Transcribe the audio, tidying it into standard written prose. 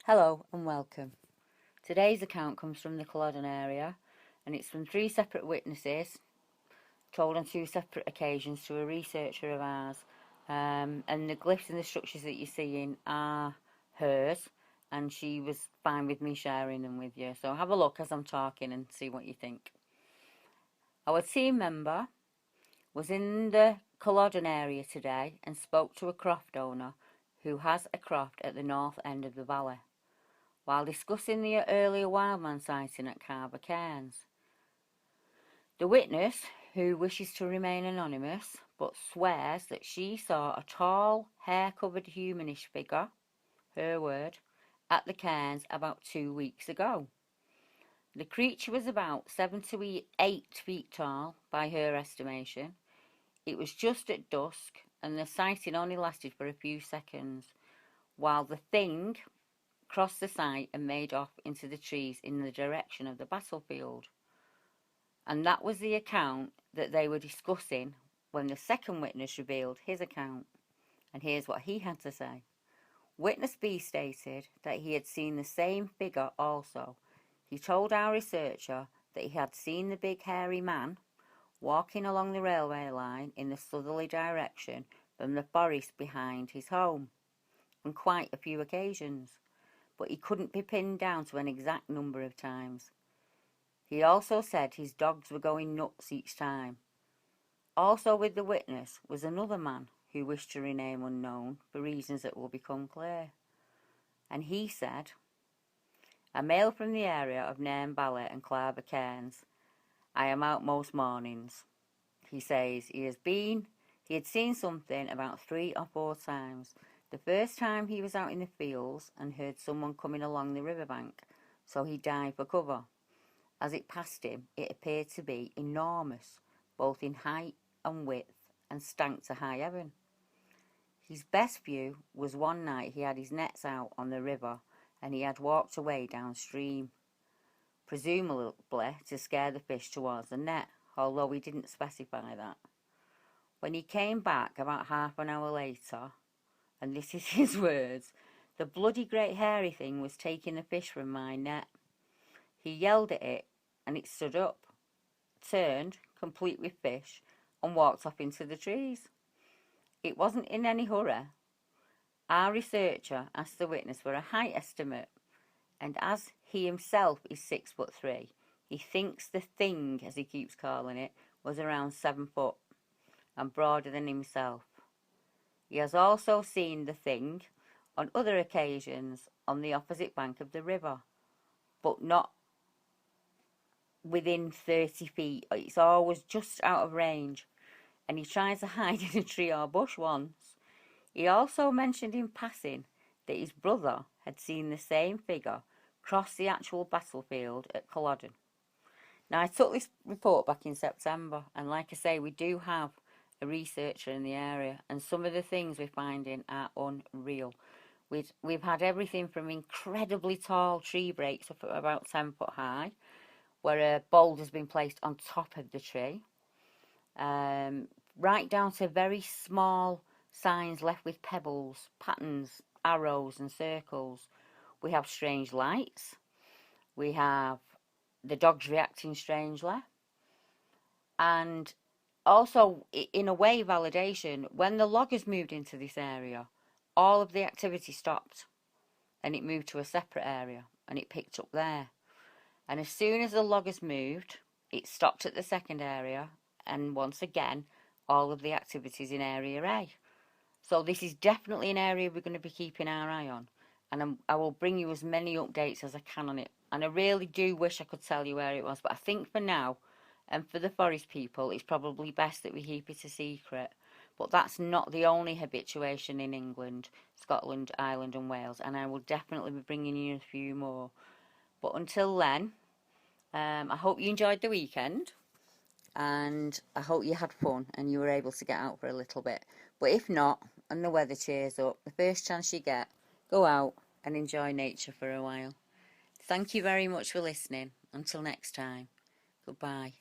Hello and welcome. Today's account comes from the Culloden area and it's from 3 separate witnesses told on 2 separate occasions to a researcher of ours, and the glyphs and the structures that you're seeing are hers, and she was fine with me sharing them with you. So have a look as I'm talking and see what you think. Our team member was in the Culloden area today and spoke to a croft owner who has a croft at the north end of the valley, while discussing the earlier wildman sighting at Cairns. The witness, who wishes to remain anonymous but swears that she saw a tall, hair-covered humanish figure, her word, at the Cairns about 2 weeks ago. The creature was about 7 to 8 feet tall by her estimation. It was just at dusk and the sighting only lasted for a few seconds, while the thing crossed the site and made off into the trees in the direction of the battlefield. And that was the account that they were discussing when the second witness revealed his account. And here's what he had to say. Witness B stated that he had seen the same figure also. He told our researcher that he had seen the big hairy man walking along the railway line in the southerly direction from the forest behind his home on quite a few occasions, but he couldn't be pinned down to an exact number of times. He also said his dogs were going nuts each time. Also with the witness was another man who wished to remain unknown for reasons that will become clear. And he said, a male from the area of Nairn Ballet and Clava, Cairns. I am out most mornings. He says he had seen something about 3 or 4 times. The first time he was out in the fields and heard someone coming along the riverbank, so he dived for cover. As it passed him, it appeared to be enormous, both in height and width, and stank to high heaven. His best view was one night he had his nets out on the river and he had walked away downstream, presumably to scare the fish towards the net, although he didn't specify that. When he came back about half an hour later, and this is his words, the bloody great hairy thing was taking the fish from my net. He yelled at it and it stood up, turned, complete with fish, and walked off into the trees. It wasn't in any hurry. Our researcher asked the witness for a height estimate, and as he himself is 6'3", he thinks the thing, as he keeps calling it, was around 7 foot and broader than himself. He has also seen the thing on other occasions on the opposite bank of the river, but not within 30 feet. It's always just out of range, and he tries to hide in a tree or bush once. He also mentioned in passing that his brother had seen the same figure cross the actual battlefield at Culloden. Now, I took this report back in September, and like I say, we do have a researcher in the area, and some of the things we're finding are unreal. We've had everything from incredibly tall tree breaks up at about 10 foot high, where a boulder's been placed on top of the tree, right down to very small signs left with pebbles, patterns, arrows and circles. We have strange lights. We have the dogs reacting strangely. And also, in a way, validation. When the loggers moved into this area, all of the activity stopped and it moved to a separate area and it picked up there. And as soon as the loggers moved, it stopped at the second area, and once again, all of the activities in Area A. So this is definitely an area we're going to be keeping our eye on, and I will bring you as many updates as I can on it. And I really do wish I could tell you where it was, but I think for now, and for the forest people, it's probably best that we keep it a secret. But that's not the only habituation in England, Scotland, Ireland and Wales, and I will definitely be bringing you a few more. But until then, I hope you enjoyed the weekend, and I hope you had fun and you were able to get out for a little bit. But if not, and the weather cheers up, the first chance you get, go out and enjoy nature for a while. Thank you very much for listening. Until next time, goodbye.